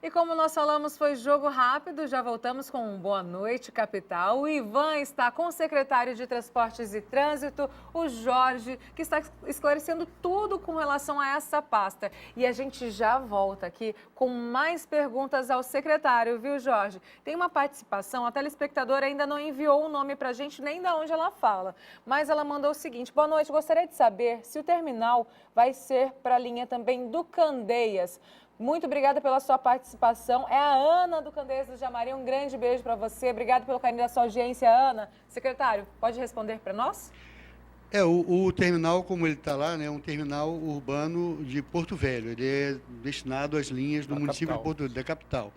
E como nós falamos, foi jogo rápido, já voltamos com um boa noite, capital. O Ivan está com o secretário de Transportes e Trânsito, o Jorge, que está esclarecendo tudo com relação a essa pasta. E a gente já volta aqui com mais perguntas ao secretário, viu, Jorge? Tem uma participação, a telespectadora ainda não enviou o nome para a gente, nem de onde ela fala. Mas ela mandou o seguinte: boa noite, gostaria de saber se o terminal vai ser para a linha também do Candeias. Muito obrigada pela sua participação. É a Ana do Candeias do Jamari. Um grande beijo para você. Obrigada pelo carinho da sua audiência, Ana. Secretário, pode responder para nós? O terminal, como ele está lá, né, é um terminal urbano de Porto Velho. Ele é destinado às linhas do município de Porto Velho, da capital.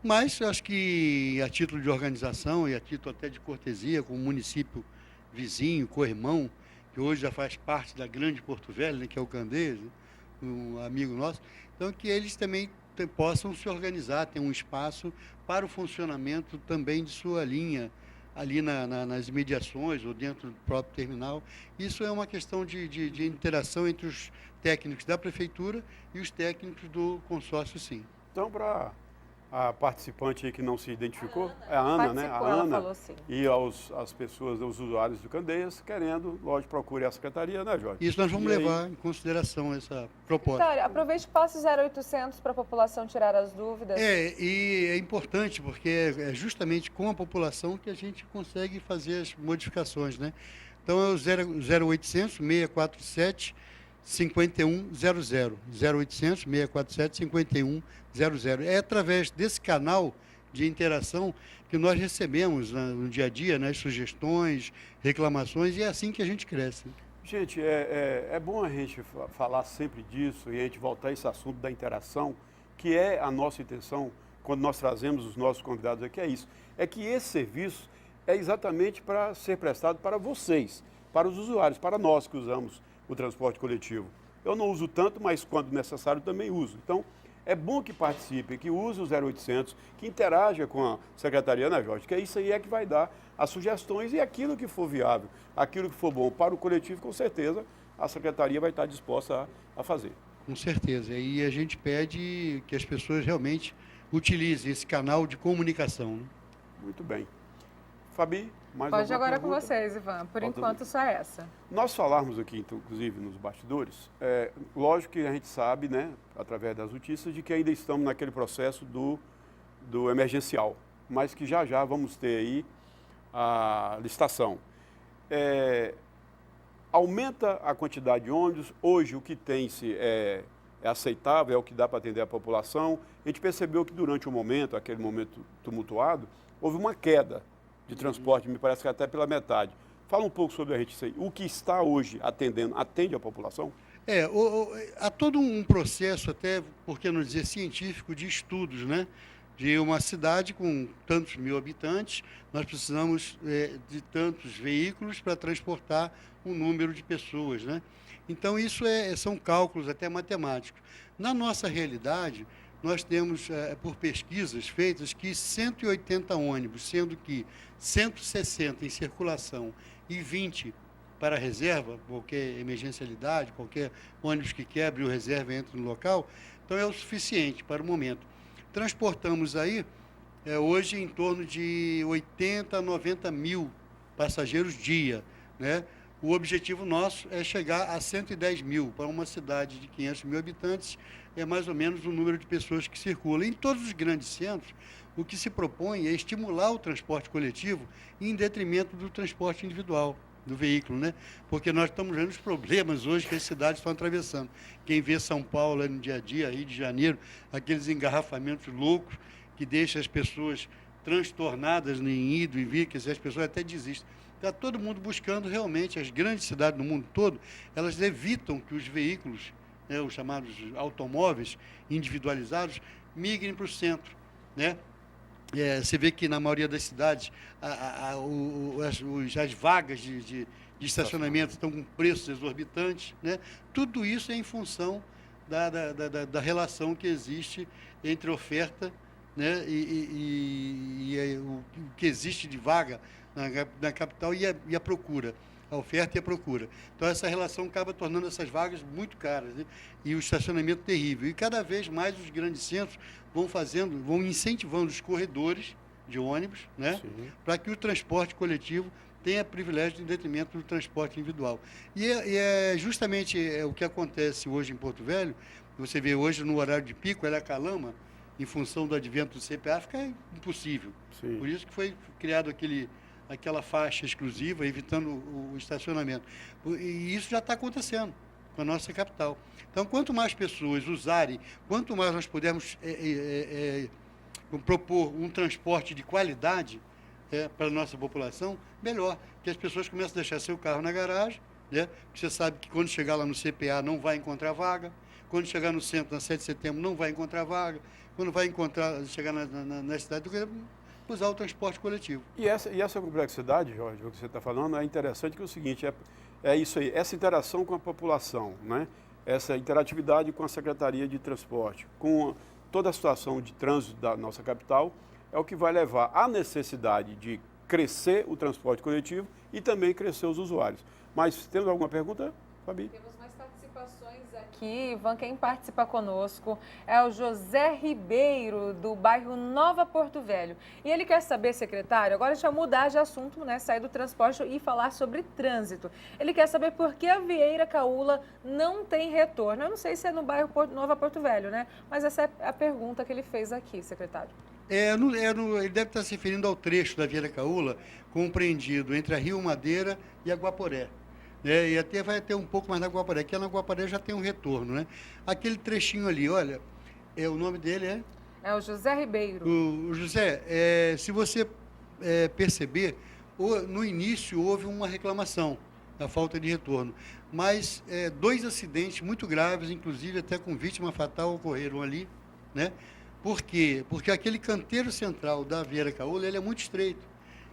Mas acho que a título de organização e a título até de cortesia com o município vizinho, co-irmão, que hoje já faz parte da grande Porto Velho, né, que é o Candeias, né, um amigo nosso, então que eles também possam se organizar, ter um espaço para o funcionamento também de sua linha, ali nas imediações ou dentro do próprio terminal. Isso é uma questão de interação entre os técnicos da prefeitura e os técnicos do consórcio, sim. Então, para a participante aí que não se identificou, é a Ana, né? A ela Ana falou sim. E as pessoas, os usuários do Candeias, querendo, lógico, procure a secretaria, né, Jorge? Isso nós vamos levar em consideração essa proposta. Secretário, aproveite e passe 0800 para a população tirar as dúvidas. E é importante porque é justamente com a população que a gente consegue fazer as modificações, né? Então é o 0800 647 5100, 0800 647 5100. É através desse canal de interação que nós recebemos no dia a dia, né, sugestões, reclamações, e é assim que a gente cresce. Gente, é bom a gente falar sempre disso e a gente voltar a esse assunto da interação, que é a nossa intenção quando nós trazemos os nossos convidados aqui, é isso. É que esse serviço é exatamente para ser prestado para vocês, para os usuários, para nós que usamos o transporte coletivo. Eu não uso tanto, mas quando necessário também uso. Então, é bom que participe, que use o 0800, que interaja com a secretaria, né, Jorge? Que é isso aí é que vai dar as sugestões e aquilo que for viável, aquilo que for bom para o coletivo, com certeza a secretaria vai estar disposta a fazer. Com certeza. E a gente pede que as pessoas realmente utilizem esse canal de comunicação, né? Muito bem. Fabi, mais Pode alguma agora pergunta? com vocês, Ivan. Por Falta enquanto, só essa. Nós falarmos aqui, inclusive, nos bastidores, lógico que a gente sabe, né, através das notícias, de que ainda estamos naquele processo do emergencial, mas que já vamos ter aí a licitação. Aumenta a quantidade de ônibus, hoje o que tem-se é aceitável, é o que dá para atender a população. A gente percebeu que durante o momento, aquele momento tumultuado, houve uma queda de transporte, me parece que até pela metade. Fala um pouco sobre a gente isso aí. O que está hoje atende a população? Há todo um processo, até, por que não dizer, científico, de estudos, né? De uma cidade com tantos mil habitantes, nós precisamos de tantos veículos para transportar um número de pessoas, né? Então, isso são cálculos até matemáticos. Na nossa realidade, nós temos, por pesquisas feitas, que 180 ônibus, sendo que 160 em circulação e 20 para reserva, qualquer emergencialidade, qualquer ônibus que quebre ou reserva entra no local, então é o suficiente para o momento. Transportamos aí, hoje, em torno de 80 a 90 mil passageiros dia, né? O objetivo nosso é chegar a 110 mil. Para uma cidade de 500 mil habitantes, é mais ou menos o número de pessoas que circulam. Em todos os grandes centros, o que se propõe é estimular o transporte coletivo em detrimento do transporte individual, do veículo, né? Porque nós estamos vendo os problemas hoje que as cidades estão atravessando. Quem vê São Paulo no dia a dia, Rio de Janeiro, aqueles engarrafamentos loucos que deixam as pessoas transtornadas em ido e vir, que as pessoas até desistem. Está todo mundo buscando realmente, as grandes cidades do mundo todo, elas evitam que os veículos, né, os chamados automóveis individualizados, migrem para o centro, né? Você vê que na maioria das cidades as vagas de estacionamento estão com preços exorbitantes, né? Tudo isso é em função da relação que existe entre oferta, né, o que existe de vaga na capital e a procura. a oferta e a procura. Então, essa relação acaba tornando essas vagas muito caras, né? E o estacionamento terrível. E cada vez mais os grandes centros vão incentivando os corredores de ônibus, né? Para que o transporte coletivo tenha privilégio em detrimento do transporte individual. E é justamente o que acontece hoje em Porto Velho. Você vê hoje no horário de pico, ela acalama, em função do advento do CPA, fica impossível. Sim. Por isso que foi criado aquela faixa exclusiva, evitando o estacionamento. E isso já está acontecendo com a nossa capital. Então, quanto mais pessoas usarem, quanto mais nós pudermos propor um transporte de qualidade para a nossa população, melhor. Que as pessoas começam a deixar seu carro na garagem, né? Porque você sabe que quando chegar lá no CPA não vai encontrar vaga, quando chegar no centro, na 7 de setembro, não vai encontrar vaga, quando vai chegar na cidade, usar o transporte coletivo. E essa complexidade, Jorge, o que você está falando, é interessante, que é o seguinte, é isso aí, essa interação com a população, né? Essa interatividade com a Secretaria de Transporte, com toda a situação de trânsito da nossa capital, é o que vai levar à necessidade de crescer o transporte coletivo e também crescer os usuários. Mas temos alguma pergunta, Fabi? Temos mais participações aqui. Ivan, quem participa conosco é o José Ribeiro, do bairro Nova Porto Velho. E ele quer saber, secretário, agora a gente vai mudar de assunto, né? Sair do transporte e falar sobre trânsito. Ele quer saber por que a Vieira Caula não tem retorno. Eu não sei se é no bairro Nova Porto Velho, né? Mas essa é a pergunta que ele fez aqui, secretário. Ele deve estar se referindo ao trecho da Vieira Caula, compreendido entre a Rio Madeira e a Guaporé. E até vai ter um pouco mais na Guaporé, que na Guaporé já tem um retorno, né? Aquele trechinho ali, olha, o nome dele é? É o José Ribeiro. O José, se você perceber, no início houve uma reclamação da falta de retorno, mas 2 acidentes muito graves, inclusive até com vítima fatal, ocorreram ali, né? Por quê? Porque aquele canteiro central da Vieira Caula, ele é muito estreito,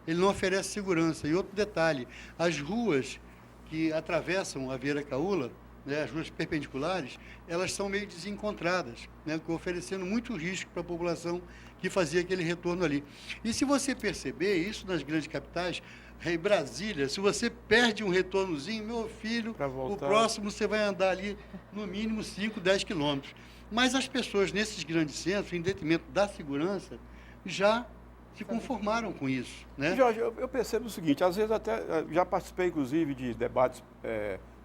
ele não oferece segurança. E outro detalhe, as ruas que atravessam a Vieira Caula, né, as ruas perpendiculares, elas são meio desencontradas, né, oferecendo muito risco para a população que fazia aquele retorno ali. E se você perceber, isso nas grandes capitais, em Brasília, se você perde um retornozinho, meu filho, o próximo você vai andar ali no mínimo 5, 10 quilômetros. Mas as pessoas nesses grandes centros, em detrimento da segurança, já se conformaram com isso, né? Jorge, eu percebo o seguinte, às vezes até já participei, inclusive, de debates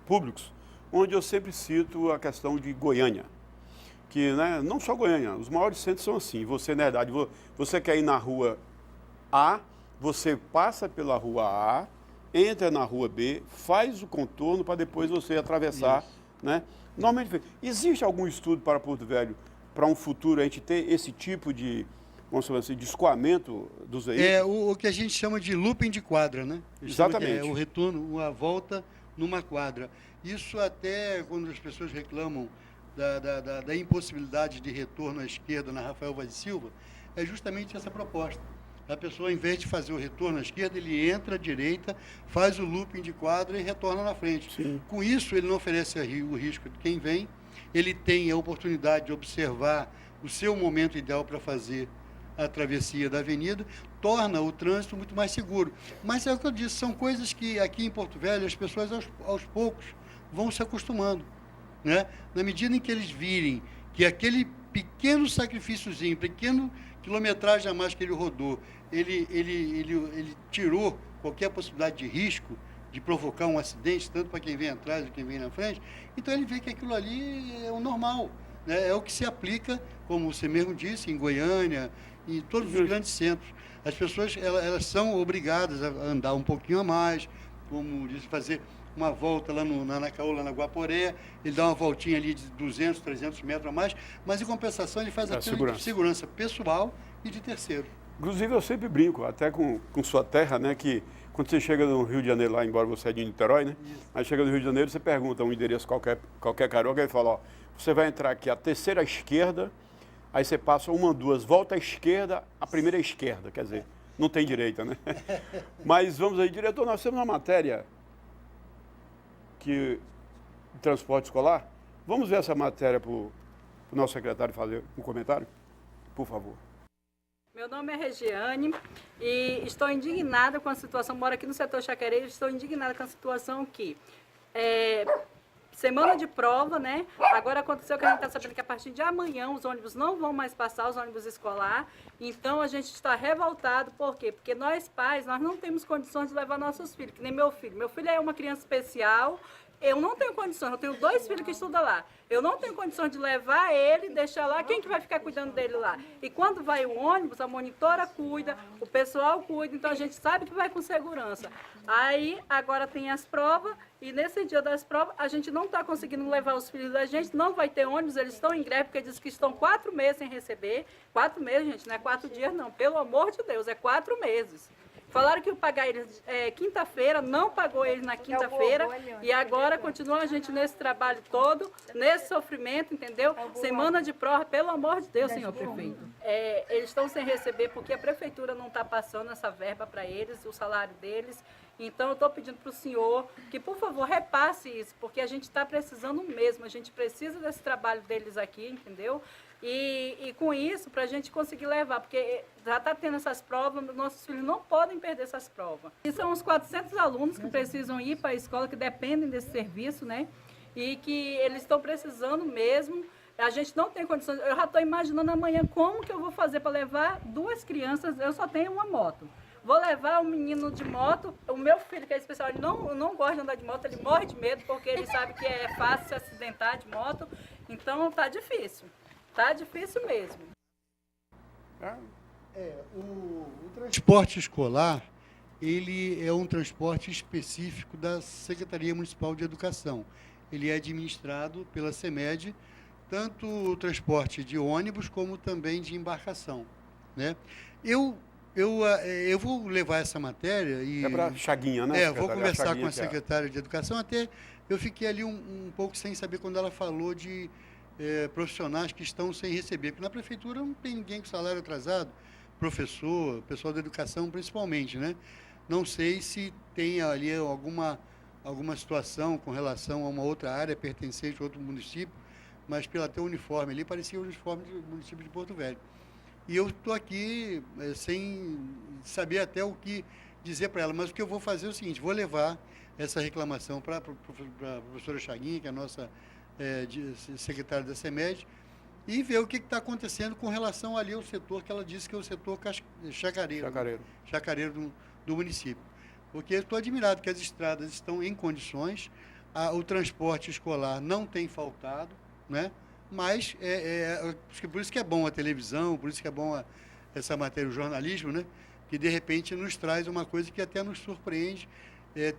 públicos, onde eu sempre cito a questão de Goiânia, que, né, não só Goiânia, os maiores centros são assim. Você, na verdade, você quer ir na rua A, você passa pela rua A, entra na rua B, faz o contorno para depois você atravessar, né? Normalmente, existe algum estudo para Porto Velho, para um futuro a gente ter esse tipo de, vamos falar assim, de escoamento dos veículos? O que a gente chama de looping de quadra, né? Exatamente. O retorno, a volta numa quadra. Isso até quando as pessoas reclamam da impossibilidade de retorno à esquerda na Rafael Vaz de Silva, é justamente essa proposta. A pessoa, em vez de fazer o retorno à esquerda, ele entra à direita, faz o looping de quadra e retorna na frente. Sim. Com isso, ele não oferece o risco de quem vem, ele tem a oportunidade de observar o seu momento ideal para fazer a travessia da avenida, torna o trânsito muito mais seguro. Mas é o que eu disse, são coisas que aqui em Porto Velho as pessoas aos poucos vão se acostumando, né? Na medida em que eles virem que aquele pequeno sacrifíciozinho, pequeno quilometragem a mais que ele rodou, ele tirou qualquer possibilidade de risco de provocar um acidente, tanto para quem vem atrás e quem vem na frente, então ele vê que aquilo ali é o normal, né? É o que se aplica, como você mesmo disse, em Goiânia, em todos os grandes centros. As pessoas elas são obrigadas a andar um pouquinho a mais, como disse, fazer uma volta lá na Caola, na Guaporé, ele dá uma voltinha ali de 200, 300 metros a mais, mas em compensação ele faz aquilo de segurança pessoal e de terceiro. Inclusive eu sempre brinco, até com sua terra, né, que quando você chega no Rio de Janeiro, lá, embora você é de Niterói, né, aí chega no Rio de Janeiro, você pergunta um endereço qualquer carioca, ele fala, ó, você vai entrar aqui a terceira esquerda, aí você passa uma, duas, volta à esquerda, a primeira esquerda, quer dizer, não tem direita, né? Mas vamos aí, diretor, nós temos uma matéria de transporte escolar. Vamos ver essa matéria para o nosso secretário fazer um comentário? Por favor. Meu nome é Regiane e estou indignada com a situação, moro aqui no setor Chacareiro, estou indignada com a situação que semana de prova, né? Agora aconteceu que a gente está sabendo que a partir de amanhã os ônibus não vão mais passar, os ônibus escolar. Então a gente está revoltado, por quê? Porque nós pais, nós não temos condições de levar nossos filhos, que nem meu filho. Meu filho é uma criança especial, eu não tenho condições, eu tenho 2 filhos que estudam lá. Eu não tenho condições de levar ele, deixar lá, quem que vai ficar cuidando dele lá? E quando vai o ônibus, a monitora cuida, o pessoal cuida, então a gente sabe que vai com segurança. Aí, agora tem as provas, e nesse dia das provas, a gente não está conseguindo levar os filhos da gente, não vai ter ônibus, eles estão em greve, porque diz que estão 4 meses sem receber. 4 meses, gente, não é 4 dias não, pelo amor de Deus, é 4 meses. Falaram que ia pagar eles quinta-feira, não pagou eles na quinta-feira, e agora continua a gente nesse trabalho todo, nesse sofrimento, entendeu? Semana de prova, pelo amor de Deus, senhor prefeito. Eles estão sem receber porque a prefeitura não está passando essa verba para eles, o salário deles. Então, eu estou pedindo para o senhor que, por favor, repasse isso, porque a gente está precisando mesmo, a gente precisa desse trabalho deles aqui, entendeu? E com isso, para a gente conseguir levar, porque já está tendo essas provas, nossos filhos não podem perder essas provas. E são uns 400 alunos que precisam ir para a escola, que dependem desse serviço, né? E que eles estão precisando mesmo. A gente não tem condições. Eu já estou imaginando amanhã como que eu vou fazer para levar 2 crianças, eu só tenho uma moto. Vou levar um menino de moto, o meu filho, que é especial, ele não gosta de andar de moto, ele morre de medo, porque ele sabe que é fácil se acidentar de moto. Então, tá difícil. Tá difícil mesmo. O transporte escolar, ele é um transporte específico da Secretaria Municipal de Educação. Ele é administrado pela CEMED, tanto o transporte de ônibus como também de embarcação, né? Eu vou levar essa matéria e... É para Chaguinha, né? vou conversar com a secretária de Educação. Até eu fiquei ali um pouco sem saber quando ela falou de profissionais que estão sem receber, porque na prefeitura não tem ninguém com salário atrasado, professor, pessoal da educação principalmente, né? Não sei se tem ali alguma situação com relação a uma outra área pertencente a outro município, mas pelo até o uniforme ali, parecia o uniforme do município de Porto Velho. E eu estou aqui sem saber até o que dizer para ela, mas o que eu vou fazer é o seguinte, vou levar essa reclamação para a professora Chaguinha, que é a nossa secretária da CEMED, e ver o que está acontecendo com relação ali ao setor que ela disse que é o setor chacareiro do município. Porque eu estou admirado que as estradas estão em condições, o transporte escolar não tem faltado, né? Mas por isso que é bom a televisão, por isso que é bom essa matéria, o jornalismo, né? Que de repente nos traz uma coisa que até nos surpreende,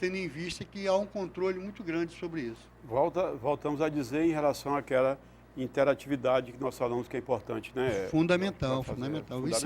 tendo em vista que há um controle muito grande sobre isso. Voltamos a dizer em relação àquela interatividade que nós falamos que é importante, né? Fundamental.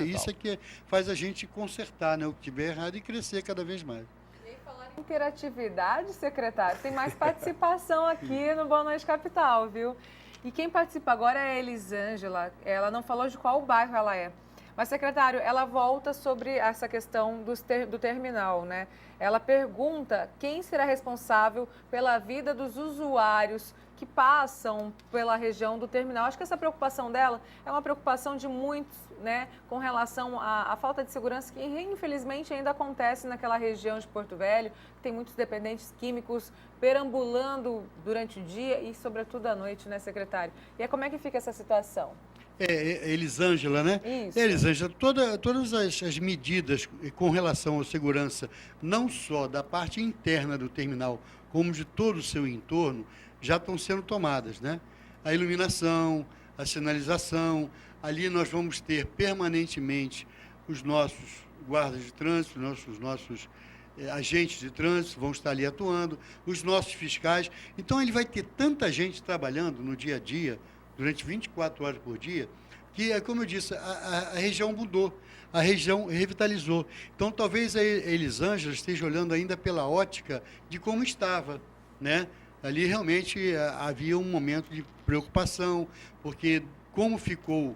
Isso é que faz a gente consertar, né, o que tiver errado e crescer cada vez mais. E falar em interatividade, secretário, tem mais participação aqui no Boa Noite Capital, viu? E quem participa agora é a Elisângela. Ela não falou de qual bairro ela é. Mas, secretário, ela volta sobre essa questão do terminal, né? Ela pergunta quem será responsável pela vida dos usuários que passam pela região do terminal. Acho que essa preocupação dela é uma preocupação de muitos, né? Com relação à falta de segurança que, infelizmente, ainda acontece naquela região de Porto Velho. Tem muitos dependentes químicos perambulando durante o dia e, sobretudo, à noite, né, secretário? E como é que fica essa situação? Elisângela, né? Isso. Elisângela, todas as medidas com relação à segurança, não só da parte interna do terminal, como de todo o seu entorno, já estão sendo tomadas, né? A iluminação, a sinalização, ali nós vamos ter permanentemente os nossos guardas de trânsito, os nossos agentes de trânsito vão estar ali atuando, os nossos fiscais. Então, ele vai ter tanta gente trabalhando no dia a dia, durante 24 horas por dia, que, como eu disse, a região mudou, a região revitalizou. Então, talvez a Elisângela esteja olhando ainda pela ótica de como estava, né? Ali, realmente, havia um momento de preocupação, porque como ficou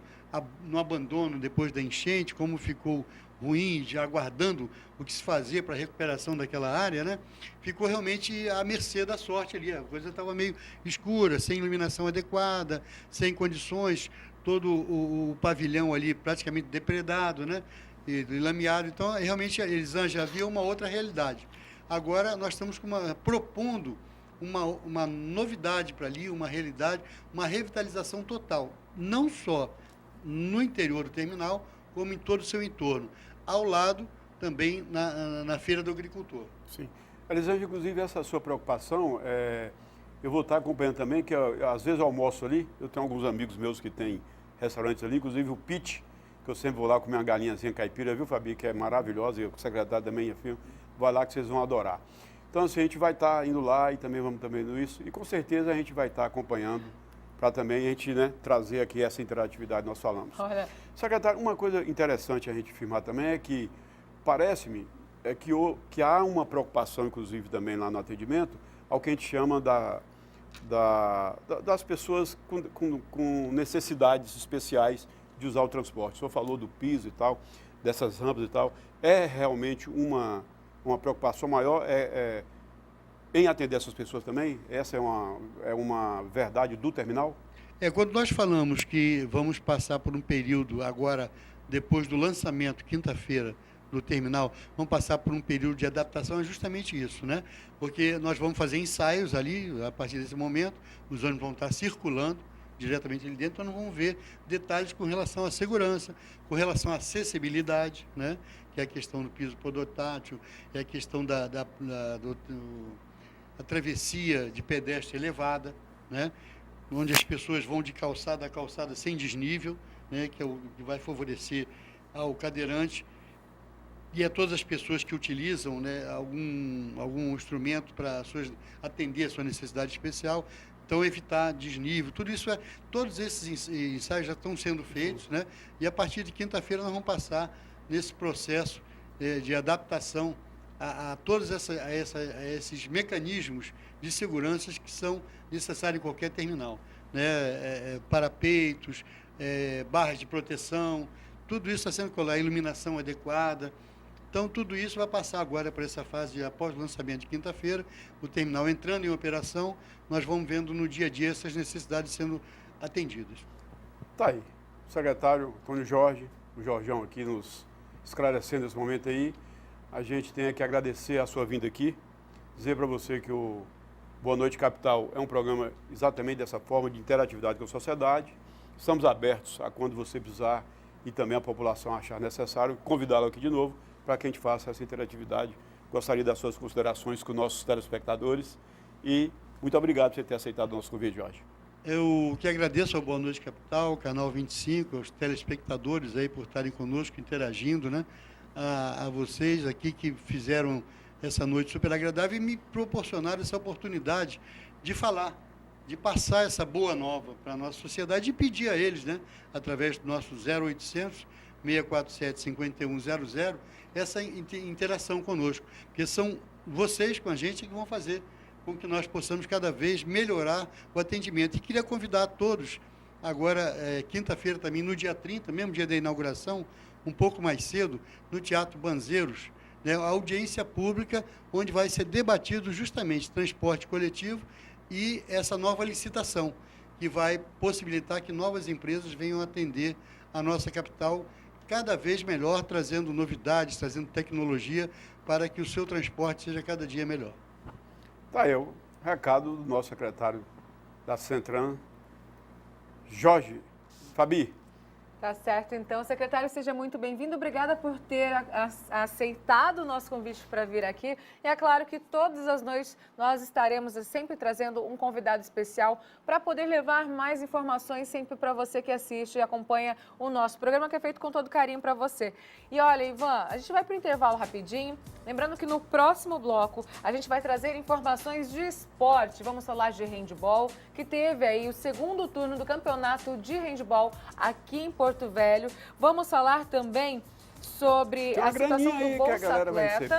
no abandono depois da enchente, como ficou ruim, já aguardando o que se fazia para a recuperação daquela área, né? Ficou realmente à mercê da sorte ali. A coisa estava meio escura, sem iluminação adequada, sem condições, todo o pavilhão ali praticamente depredado, né? E lameado. Então, realmente, Elisângela, havia uma outra realidade. Agora, nós estamos propondo uma novidade para ali, uma realidade, uma revitalização total, não só no interior do terminal, como em todo o seu entorno, ao lado também na Feira do Agricultor. Sim. Elisângela, inclusive, essa sua preocupação, eu vou estar acompanhando também, que às vezes eu almoço ali, eu tenho alguns amigos meus que têm restaurantes ali, inclusive o Pete, que eu sempre vou lá comer uma galinhazinha caipira, viu, Fabi, que é maravilhosa, e o secretário também, enfim, vai lá que vocês vão adorar. Então, assim, a gente vai estar indo lá e também vamos também nisso, e com certeza a gente vai estar acompanhando para também a gente, né, trazer aqui essa interatividade que nós falamos. Olha. Secretário, uma coisa interessante a gente afirmar também é que, parece-me, que há uma preocupação, inclusive, também lá no atendimento, ao que a gente chama das pessoas com necessidades especiais de usar o transporte. O senhor falou do piso e tal, dessas rampas e tal. É realmente uma preocupação maior em atender essas pessoas também? Essa é uma verdade do terminal? Quando nós falamos que vamos passar por um período agora, depois do lançamento, quinta-feira, do terminal, vamos passar por um período de adaptação, é justamente isso, né? Porque nós vamos fazer ensaios ali, a partir desse momento, os ônibus vão estar circulando diretamente ali dentro, então nós vamos ver detalhes com relação à segurança, com relação à acessibilidade, né? Que é a questão do piso podotátil, é a questão da travessia de pedestre elevada, né? Onde as pessoas vão de calçada a calçada sem desnível, né? Que é o que vai favorecer ao cadeirante e a todas as pessoas que utilizam, né, algum instrumento para atender a sua necessidade especial. Então, evitar desnível, todos esses ensaios já estão sendo feitos, né? E a partir de quinta-feira nós vamos passar nesse processo de adaptação a todos esses mecanismos de segurança que são necessários em qualquer terminal, né? Parapeitos, barras de proteção, tudo isso está sendo colocado, iluminação adequada. Então, tudo isso vai passar agora para essa fase após o lançamento de quinta-feira, o terminal entrando em operação, nós vamos vendo no dia a dia essas necessidades sendo atendidas. Tá aí. O secretário Antônio Jorge, o Jorjão aqui nos esclarecendo esse momento aí. A gente tem que agradecer a sua vinda aqui, dizer para você que o Boa Noite Capital é um programa exatamente dessa forma de interatividade com a sociedade. Estamos abertos a quando você precisar e também a população achar necessário, convidá-lo aqui de novo para que a gente faça essa interatividade. Gostaria das suas considerações com nossos telespectadores e muito obrigado por você ter aceitado o nosso convite, Jorge. Eu que agradeço ao Boa Noite Capital, Canal 25, aos telespectadores aí por estarem conosco, interagindo, né? A vocês aqui que fizeram essa noite super agradável e me proporcionaram essa oportunidade de falar, de passar essa boa nova para a nossa sociedade e pedir a eles, né? Através do nosso 0800 647 5100, essa interação conosco, porque são vocês com a gente que vão fazer com que nós possamos cada vez melhorar o atendimento. E queria convidar a todos, agora, quinta-feira também, no dia 30, mesmo dia da inauguração, um pouco mais cedo, no Teatro Banzeiros, né, a audiência pública, onde vai ser debatido justamente transporte coletivo e essa nova licitação, que vai possibilitar que novas empresas venham atender a nossa capital cada vez melhor, trazendo novidades, trazendo tecnologia para que o seu transporte seja cada dia melhor. Tá aí o recado do nosso secretário da Centran, Jorge. Fabi. Tá certo, então. Secretário, seja muito bem-vindo. Obrigada por ter aceitado o nosso convite para vir aqui. E é claro que todas as noites nós estaremos sempre trazendo um convidado especial para poder levar mais informações sempre para você que assiste e acompanha o nosso programa, que é feito com todo carinho para você. E olha, Ivan, a gente vai para o intervalo rapidinho. Lembrando que no próximo bloco a gente vai trazer informações de esporte. Vamos falar de handebol, que teve aí o segundo turno do campeonato de handebol aqui em Porto Velho. Vamos falar também sobre a situação do Bolsa Atleta.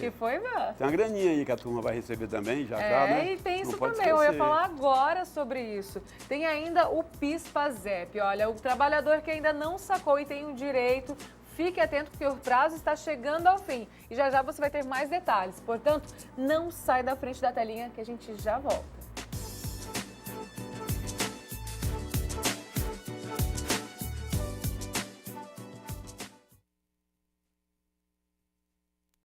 Que foi, meu? Tem uma graninha aí que a turma vai receber também, já tá, né? E tem isso também, eu ia falar agora sobre isso. Tem ainda o PIS-PASEP, olha, o trabalhador que ainda não sacou e tem o direito fique atento porque o prazo está chegando ao fim. E já já você vai ter mais detalhes. Portanto, não sai da frente da telinha que a gente já volta.